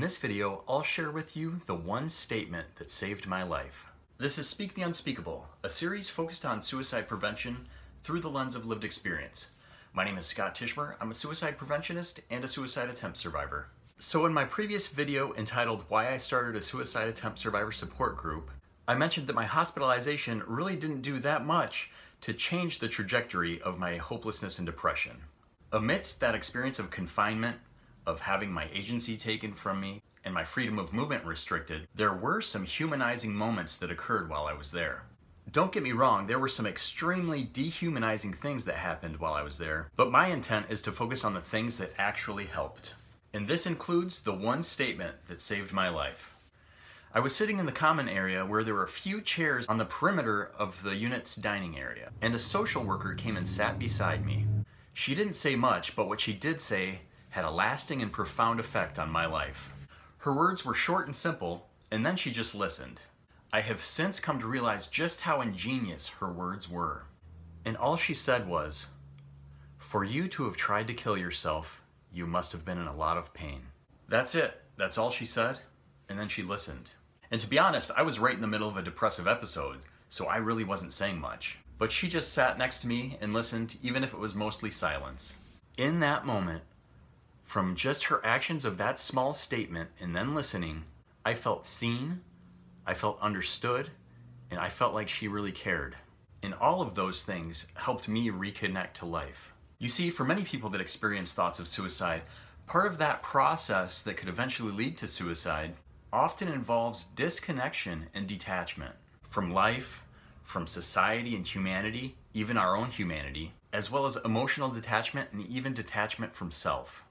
this video, I'll share with you the one statement that saved my life. This is Speak the Unspeakable, a series focused on suicide prevention through the lens of lived experience. My name is Scott Teichmer. I'm a suicide preventionist and a suicide attempt survivor. So in my previous video entitled Why I Started a Suicide Attempt Survivor Support Group, I mentioned that my hospitalization really didn't do that much to change the trajectory of my hopelessness and depression. Amidst that experience of confinement, of having my agency taken from me, and my freedom of movement restricted, there were some humanizing moments that occurred while I was there. Don't get me wrong, there were some extremely dehumanizing things that happened while I was there, but my intent is to focus on the things that actually helped. And this includes the one statement that saved my life. I was sitting in the common area where there were a few chairs on the perimeter of the unit's dining area, and a social worker came and sat beside me. She didn't say much, but what she did say had a lasting and profound effect on my life. Her words were short and simple, and then she just listened. I have since come to realize just how ingenious her words were. And all she said was, "For you to have tried to kill yourself, you must have been in a lot of pain." That's it. That's all she said, and then she listened. And to be honest, I was right in the middle of a depressive episode, so I really wasn't saying much. But she just sat next to me and listened, even if it was mostly silence. In that moment, from just her actions of that small statement and then listening, I felt seen, I felt understood, and I felt like she really cared. And all of those things helped me reconnect to life. You see, for many people that experience thoughts of suicide, part of that process that could eventually lead to suicide often involves disconnection and detachment from life, from society and humanity, even our own humanity, as well as emotional detachment and even detachment from self.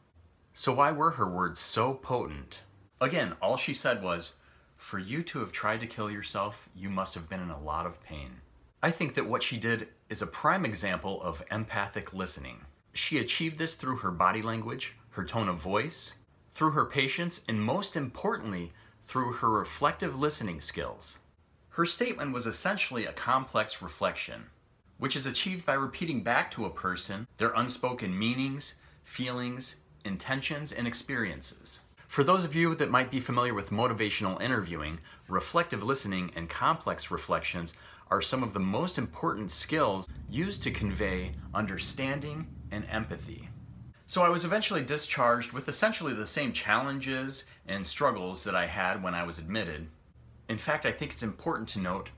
So why were her words so potent? Again, all she said was, "For you to have tried to kill yourself, you must have been in a lot of pain." I think that what she did is a prime example of empathic listening. She achieved this through her body language, her tone of voice, through her patience, and most importantly, through her reflective listening skills. Her statement was essentially a complex reflection, which is achieved by repeating back to a person their unspoken meanings, feelings, intentions, and experiences. For those of you that might be familiar with motivational interviewing, reflective listening and complex reflections are some of the most important skills used to convey understanding and empathy. So I was eventually discharged with essentially the same challenges and struggles that I had when I was admitted. In fact, I think it's important to note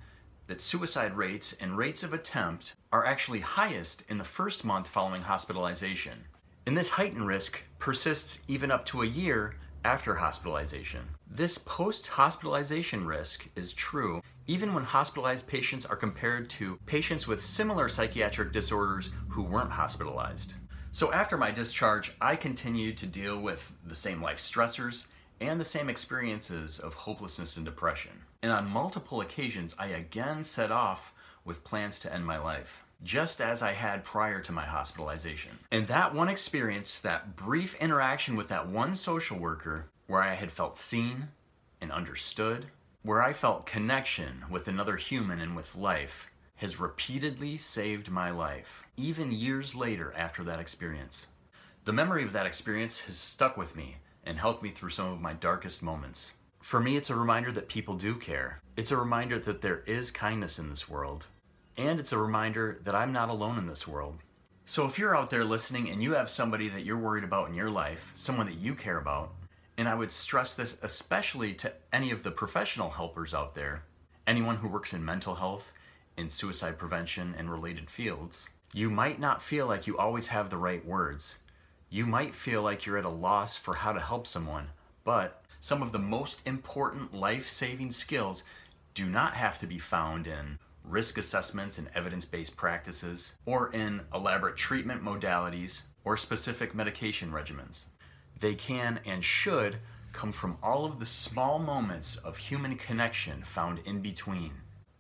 that suicide rates and rates of attempt are actually highest in the first month following hospitalization. And this heightened risk persists even up to a year after hospitalization. This post-hospitalization risk is true even when hospitalized patients are compared to patients with similar psychiatric disorders who weren't hospitalized. So after my discharge, I continued to deal with the same life stressors and the same experiences of hopelessness and depression. And on multiple occasions, I again set off with plans to end my life, just as I had prior to my hospitalization. And that one experience, that brief interaction with that one social worker, where I had felt seen and understood, where I felt connection with another human and with life, has repeatedly saved my life, even years later after that experience. The memory of that experience has stuck with me and helped me through some of my darkest moments. For me, it's a reminder that people do care. It's a reminder that there is kindness in this world. And it's a reminder that I'm not alone in this world. So if you're out there listening and you have somebody that you're worried about in your life, someone that you care about, and I would stress this especially to any of the professional helpers out there, anyone who works in mental health, in suicide prevention and related fields, you might not feel like you always have the right words. You might feel like you're at a loss for how to help someone, but some of the most important life-saving skills do not have to be found in risk assessments and evidence-based practices, or in elaborate treatment modalities or specific medication regimens. They can and should come from all of the small moments of human connection found in between.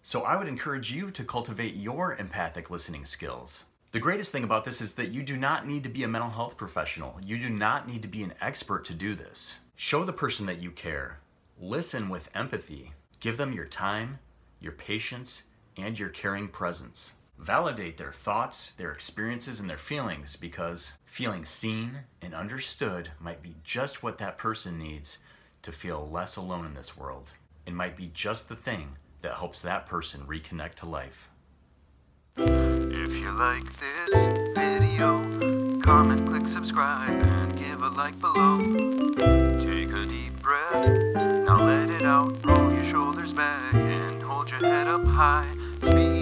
So I would encourage you to cultivate your empathic listening skills. The greatest thing about this is that you do not need to be a mental health professional. You do not need to be an expert to do this. Show the person that you care. Listen with empathy. Give them your time, your patience, and your caring presence. Validate their thoughts, their experiences, and their feelings, because feeling seen and understood might be just what that person needs to feel less alone in this world. It might be just the thing that helps that person reconnect to life. If you like this video, comment, click subscribe, and give a like below. Take a deep breath, now let it out. Roll your shoulders back and hold your head up high. Speak